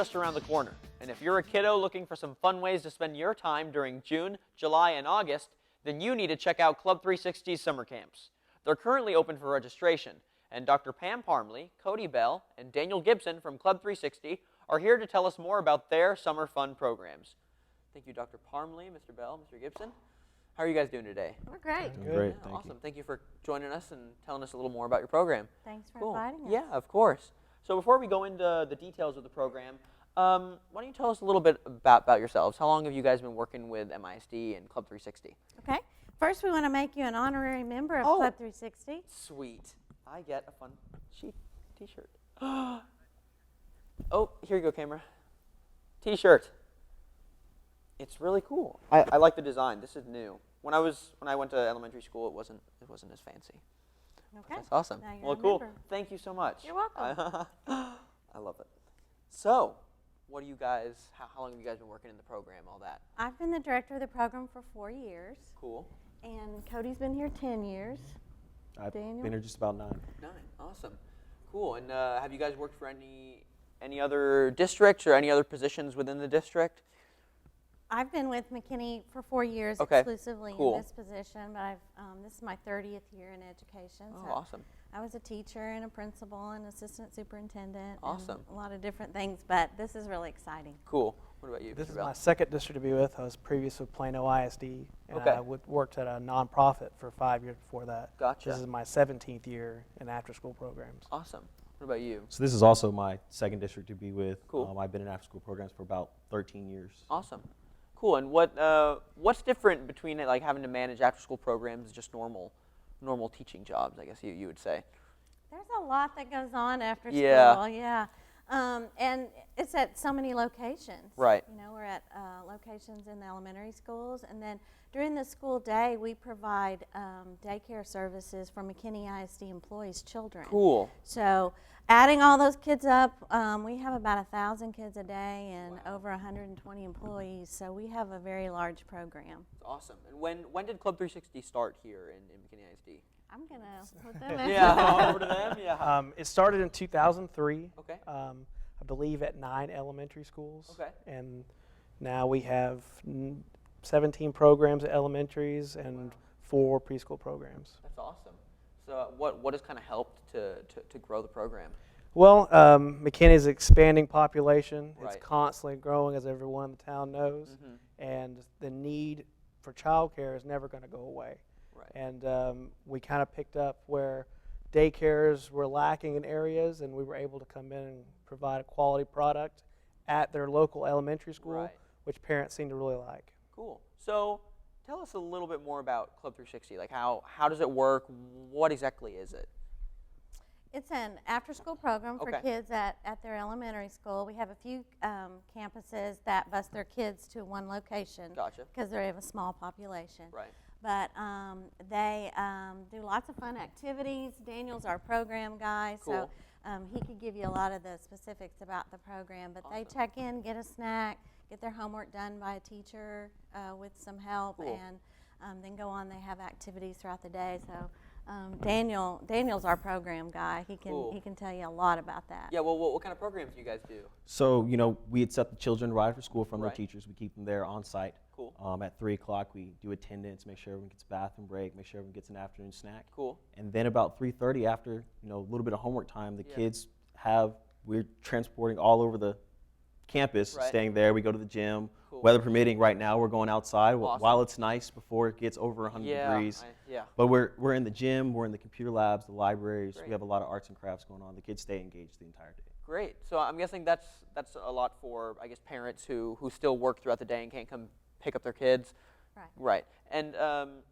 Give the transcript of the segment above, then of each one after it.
just around the corner, and if you're a kiddo looking for some fun ways to spend your time during June, July, and August, then you need to check out Club 360's summer camps. They're currently open for registration, and Dr. Pam Parmley, Cody Bell, and Daniel Gibson from Club 360 are here to tell us more about their summer fun programs. Thank you, Dr. Parmley, Mr. Bell, Mr. Gibson. How are you guys doing today? We're great. Great, Yeah, thank awesome. you. Thank you for joining us and telling us a little more about your program. Thanks for Cool. inviting us. Yeah, of course. So before we go into the details of the program, why don't you tell us a little bit about yourselves? How long have you guys been working with MISD and Club 360? Okay. First, we want to make you an honorary member of Club 360. Sweet. I get a fun t-shirt. Oh, here you go, camera. T-shirt. It's really cool. I like the design. This is new. When I went to elementary school, it wasn't as fancy. Okay. That's awesome. Now you're Well, a cool. member. Thank you so much. You're welcome. I love it. So, what do you guys? How long have you guys been working in the program? All that. I've been the director of the program for 4 years, Cool. and Cody's been here 10 years. I've Daniel? been here just about 9. 9. Awesome. Cool. And have you guys worked for any other districts or any other positions within the district? I've been with McKinney for 4 years Okay. exclusively Cool. in this position, but this is my 30th year in education. Oh, So awesome. I was a teacher and a principal and assistant superintendent. Awesome. And a lot of different things, but this is really exciting. Cool. What about you, This Mr. is Bell? my second district to be with. I was previous with Plano ISD, and Okay. I worked at a nonprofit for 5 years before that. Gotcha. This is my 17th year in after-school programs. Awesome. What about you? So this is also my second district to be with. Cool. I've been in after-school programs for about 13 years. Awesome. Cool. And what's different between it, like having to manage after-school programs and just normal teaching jobs? I guess you would say. There's a lot that goes on after Yeah. school, yeah. And it's at so many locations. Right. You know, we're at locations in the elementary schools, and then during the school day, we provide daycare services for McKinney ISD employees' children. Cool. So adding all those kids up, we have about 1,000 kids a day and over 120 employees, so we have a very large program. That's awesome. And when did Club 360 start here in McKinney ISD? I'm going to put them in. Yeah. Over to them. Yeah. It started in 2003, Okay. I believe at 9 elementary schools. Okay. And now we have 17 programs at elementaries and 4 preschool programs. That's awesome. So what has kind of helped to grow the program? Well, McKinney's expanding population. Right. It's constantly growing, as everyone in the town knows. Mm-hmm. And the need for childcare is never going to go away. Right. And we kind of picked up where daycares were lacking in areas, and we were able to come in and provide a quality product at their local elementary school, Right. which parents seem to really like. Cool. So tell us a little bit more about Club 360. Like how does it work? What exactly is it? It's an after-school program for Okay. kids at their elementary school. We have a few campuses that bus their kids to one location Gotcha. because they have a small population. Right. But they do lots of fun activities. Daniel's our program guy, so he could give you a lot of the specifics about the program. But they Awesome. check in, get a snack, get their homework done by a teacher with some help, Cool. and then go on. They have activities throughout the day. So Daniel's our program guy. He can tell you a lot about that. Yeah. Well, what kind of programs do you guys do? So, we had set the children right after school from their Right. teachers. We keep them there on site. Cool. At 3 o'clock, we do attendance, make sure everyone gets a bathroom break, make sure everyone gets an afternoon snack. Cool. And then about 3:30, after a little bit of homework time, the Yeah. kids we're transporting all over the campus, Right. staying there. We go to the gym, Cool. weather permitting. Right now, we're going outside Awesome. while it's nice before it gets over 100 degrees. Yeah. But we're in the gym, we're in the computer labs, the libraries. Great. We have a lot of arts and crafts going on. The kids stay engaged the entire day. Great. So I'm guessing that's a lot for, I guess, parents who still work throughout the day and can't come pick up their kids. Right. Right. And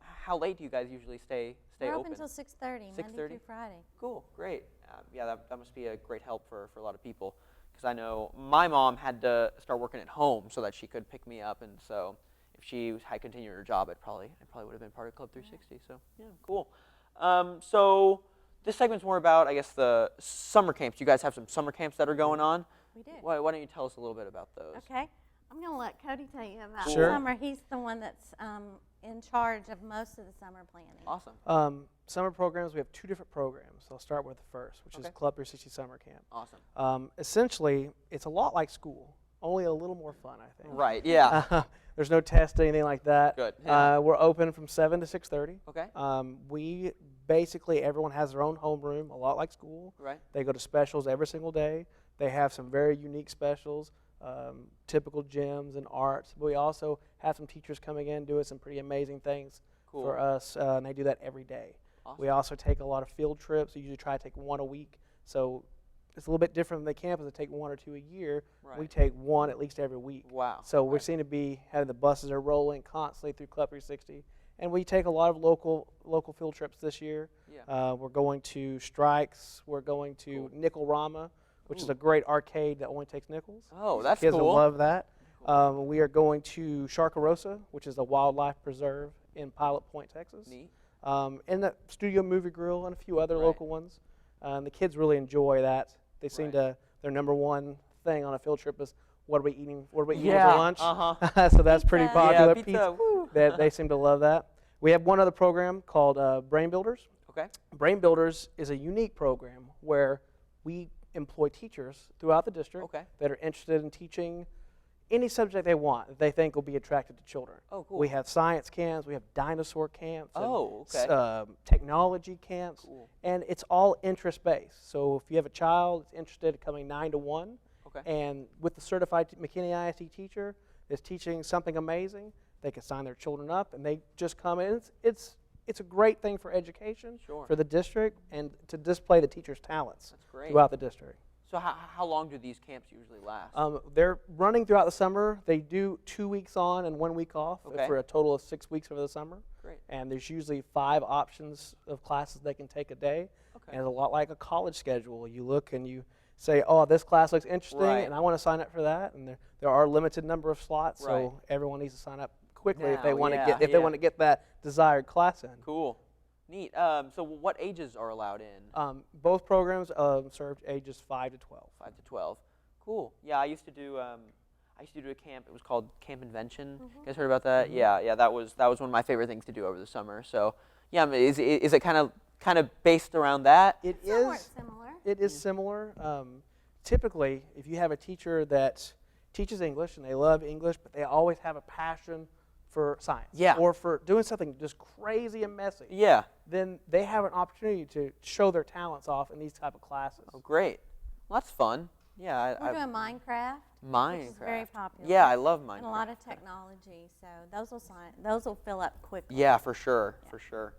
how late do you guys usually stay We're open? open until 6:30, Monday 6:30? through Friday. Cool. Great. Yeah, that must be a great help for a lot of people. Because I know my mom had to start working at home so that she could pick me up, and so if she had continued her job, I probably would have been part of Club 360. So yeah, cool. So this segment's more about, I guess, the summer camps. You guys have some summer camps that are going on. We do. Why don't you tell us a little bit about those? Okay. I'm going to let Cody tell you about Sure. summer. He's the one that's in charge of most of the summer planning. Awesome. Summer programs, we have 2 different programs. I'll start with the first, which is Club 360 Summer Camp. Awesome. Essentially, it's a lot like school, only a little more fun, I think. Right, yeah. There's no test, anything like that. Good. Yeah. We're open from 7 to 6:30. Okay. We basically, everyone has their own homeroom, a lot like school. Right. They go to specials every single day. They have some very unique specials, typical gyms and arts. But we also have some teachers coming in doing some pretty amazing things for us, and they do that every day. Awesome. We also take a lot of field trips. We usually try to take 1 a week. So it's a little bit different than the campus that take 1 or 2 a year. Right. We take 1 at least every week. Wow. So we seem to be having the buses are rolling constantly through Club 360. And we take a lot of local field trips this year. Yeah. We're going to Strikes. We're going to Nickel-Rama, which is a great arcade that only takes nickels. Oh, that's Kids will cool. love that. We are going to Sharkarosa, which is a wildlife preserve in Pilot Point, Texas. Neat. And the Studio Movie Grill and a few other local ones. The kids really enjoy that. They seem to, their number one thing on a field trip is, what are we eating? What are we eating for lunch? So that's pretty Pizza. popular. Yeah, pizza. They seem to love that. We have one other program called Brain Builders. Okay. Brain Builders is a unique program where we employ teachers throughout the district that are interested in teaching any subject they want that they think will be attracted to children. Oh, cool. We have science camps, we have dinosaur camps, and, technology camps, and it's all interest-based. So if you have a child that's interested in coming 9 to 1, and with the certified McKinney ISD teacher that's teaching something amazing, they can sign their children up, and they just come in. It's a great thing for education, for the district, and to display the teacher's talents throughout the district. So how long do these camps usually last? They're running throughout the summer. They do 2 weeks on and 1 week off for a total of 6 weeks over the summer. Great. And there's usually 5 options of classes they can take a day. And it's a lot like a college schedule. You look and you say, oh, this class looks interesting, and I want to sign up for that. And there are a limited number of slots, so everyone needs to sign up quickly if they want to get that desired class in. Cool. Neat. So what ages are allowed in? Both programs served ages 5 to 12. 5 to 12. Cool. Yeah, I used to do a camp. It was called Camp Invention. You guys heard about that? Yeah. That was one of my favorite things to do over the summer. So yeah, is it kind of based around that? It Somewhat is similar. It is similar. Typically, if you have a teacher that teaches English and they love English, but they always have a passion for science, or for doing something just crazy and messy, then they have an opportunity to show their talents off in these type of classes. Oh, great. Well, that's fun. Yeah, We're doing Minecraft. Minecraft. Which is very popular. Yeah, I love Minecraft. And a lot of technology, so those will fill up quickly. Yeah, for sure, for sure.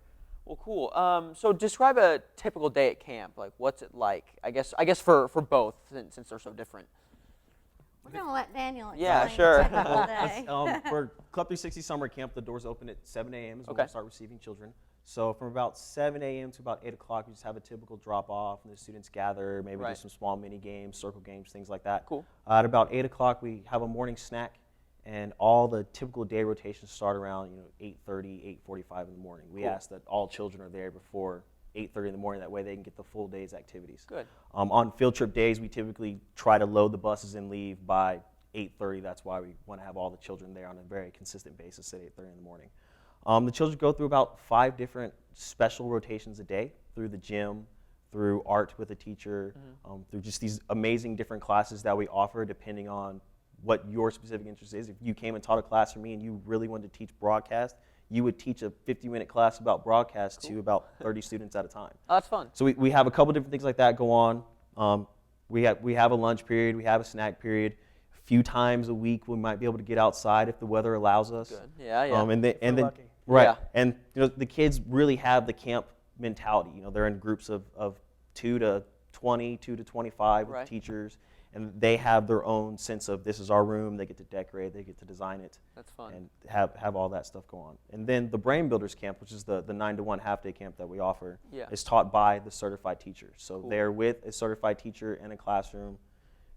Well, cool. So describe a typical day at camp. Like, what's it like? I guess for both, since they're so different. We're going to let Daniel explain Yeah, sure. a typical day. For Club 360 Summer Camp, the doors open at 7 a.m. is when we start receiving children. So from about 7 a.m. to about 8 o'clock, we just have a typical drop-off, and the students gather, maybe do some small mini-games, circle games, things like that. Cool. At about 8 o'clock, we have a morning snack, and all the typical day rotations start around 8:30, 8:45 in the morning. We ask that all children are there before 8:30 in the morning. That way they can get the full day's activities. Good. On field trip days, we typically try to load the buses and leave by 8:30. That's why we want to have all the children there on a very consistent basis at 8:30 in the morning. The children go through about 5 different special rotations a day, through the gym, through art with a teacher, through just these amazing different classes that we offer depending on what your specific interest is. If you came and taught a class for me and you really wanted to teach broadcast, you would teach a 50-minute class about broadcast to about 30 students at a time. Oh, that's fun. So we have a couple different things like that go on. We have a lunch period, we have a snack period. A few times a week we might be able to get outside if the weather allows us. Good. Yeah. And then lucky. right. Yeah. And the kids really have the camp mentality. They're in groups of 2 to 20, 2 to 25 with teachers. And they have their own sense of, this is our room, they get to decorate, they get to design it. That's fun. And have all that stuff go on. And then the Brain Builders Camp, which is the 9 to 1 half-day camp that we offer, is taught by the certified teacher. So they're with a certified teacher in a classroom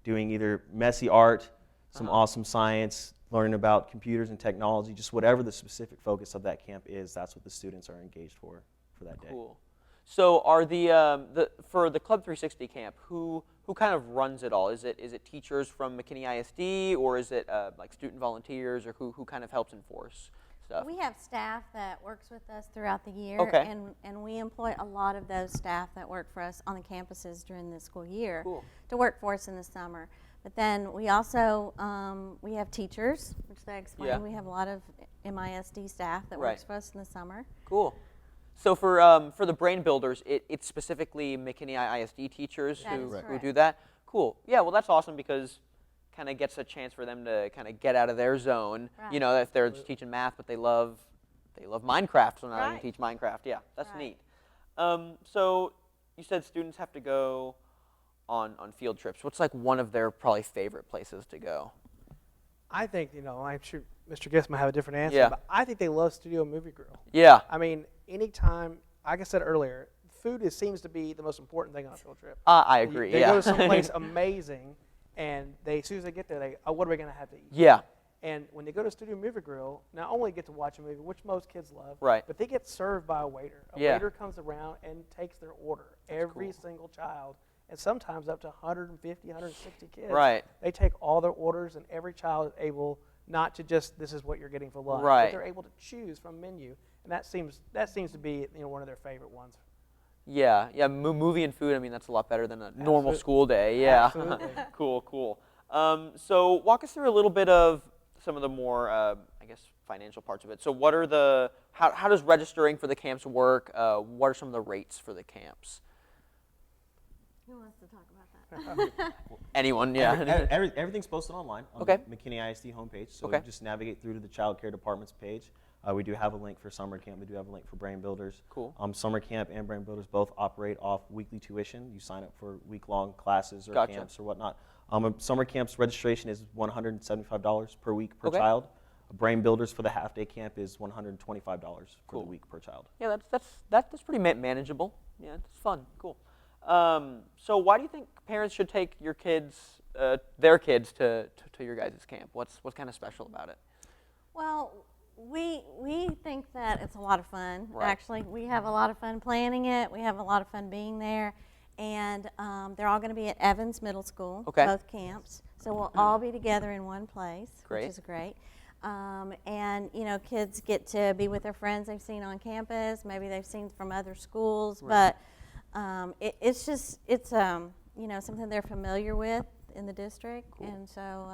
doing either messy art, some awesome science, learning about computers and technology, just whatever the specific focus of that camp is, that's what the students are engaged for that day. Cool. So are for the Club 360 camp, who kind of runs it all? Is it teachers from McKinney ISD, or is it like student volunteers, or who kind of helps enforce stuff? We have staff that works with us throughout the year, Okay. and we employ a lot of those staff that work for us on the campuses during the school year Cool. to work for us in the summer. But then we also we have teachers, which they explained. Yeah. We have a lot of MISD staff that Right. works for us in the summer. Cool. So for the Brain Builders, it's specifically McKinney ISD teachers That is who correct. do that? Cool. Yeah, well, that's awesome because kind of gets a chance for them to kind of get out of their zone. You Right. know, if they're just teaching math, but they love Minecraft, so now they can Right. teach Minecraft. Yeah, that's Right. neat. So you said students have to go on field trips. What's like one of their probably favorite places to go? I think, I'm sure Mr. Gibson might have a different answer, Yeah. but I think they love Studio Movie Grill. Yeah. I mean, anytime, like I said earlier, food seems to be the most important thing on a field trip. I agree. They yeah. go to someplace amazing, and as soon as they get there, what are we going to have to eat? Yeah. And when they go to Studio Movie Grill, not only get to watch a movie, which most kids love, Right. but they get served by a waiter. A Yeah. waiter comes around and takes their order. Every single child, and sometimes up to 150, 160 kids. Right. They take all their orders, and every child is able not to just, this is what you're getting for lunch, Right. but they're able to choose from a menu. And that seems to be one of their favorite ones. Yeah, yeah. Movie and food. I mean, that's a lot better than a normal Absolutely. school day. Yeah. Absolutely. Cool. So walk us through a little bit of some of the more, I guess, financial parts of it. So what are how does registering for the camps work? What are some of the rates for the camps? Who wants to talk about that? Anyone? Yeah. Everything's posted online on Okay. the McKinney ISD homepage. So Okay. you just navigate through to the child care department's page. We do have a link for summer camp. We do have a link for Brain Builders. Cool. Summer camp and Brain Builders both operate off weekly tuition. You sign up for week-long classes or Gotcha. camps or whatnot. Summer camp's registration is $175 per week per Okay. child. Brain Builders for the half-day camp is $125 for Cool. the week per child. Yeah, that's pretty manageable. Yeah, it's fun. Cool. So why do you think parents should take your kids, their kids, to your guys' camp? What's kind of special about it? Well, we think that it's a lot of fun. Right. Actually, we have a lot of fun planning it. We have a lot of fun being there, and they're all going to be at Evans Middle School. Okay. Both camps, so we'll all be together in one place, Great. which is great. And kids get to be with their friends they've seen on campus. Maybe they've seen from other schools, Right. but it's something they're familiar with in the district. Cool. And so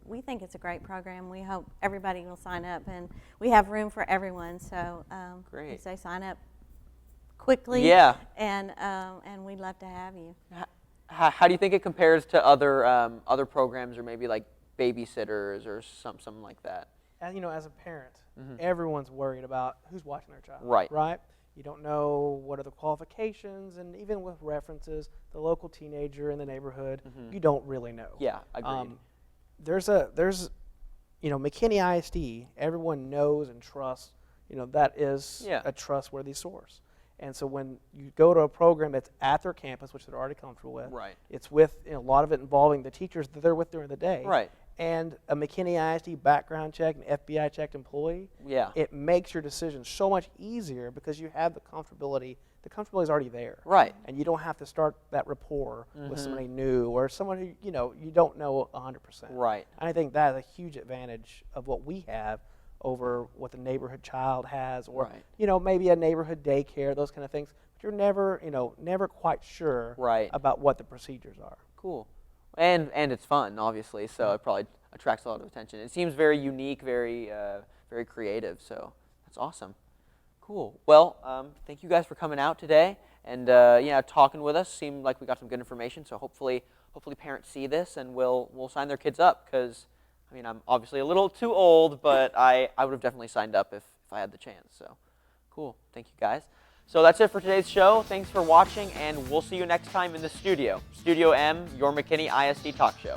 we think it's a great program. We hope everybody will sign up, and we have room for everyone. So Great. we say sign up quickly. Yeah. And we'd love to have you. How do you think it compares to other programs, or maybe like babysitters or something like that? And as a parent, everyone's worried about who's watching their child. Right. Right? You don't know what are the qualifications, and even with references, the local teenager in the neighborhood, you don't really know. Yeah, agreed. There's McKinney ISD, everyone knows and trusts, that is Yeah. a trustworthy source. And so when you go to a program that's at their campus, which they're already comfortable with, Right. it's with a lot of it involving the teachers that they're with during the day, Right. and a McKinney ISD background check, an FBI checked employee, Yeah. it makes your decision so much easier because you have the comfortability. The comfortability is already there. Right. And you don't have to start that rapport with somebody new or someone who, you don't know 100%. Right. And I think that is a huge advantage of what we have over what the neighborhood child has, or, Right. Maybe a neighborhood daycare, those kind of things. But you're never quite sure Right. about what the procedures are. Cool. And it's fun, obviously, so it probably attracts a lot of attention. It seems very unique, very creative, so that's awesome. Cool. Well, thank you guys for coming out today and talking with us. Seemed like we got some good information, so hopefully parents see this and will sign their kids up, because I'm obviously a little too old, but I would have definitely signed up if I had the chance. So cool. Thank you guys. So that's it for today's show. Thanks for watching, and we'll see you next time in the studio. Studio M, your McKinney ISD talk show.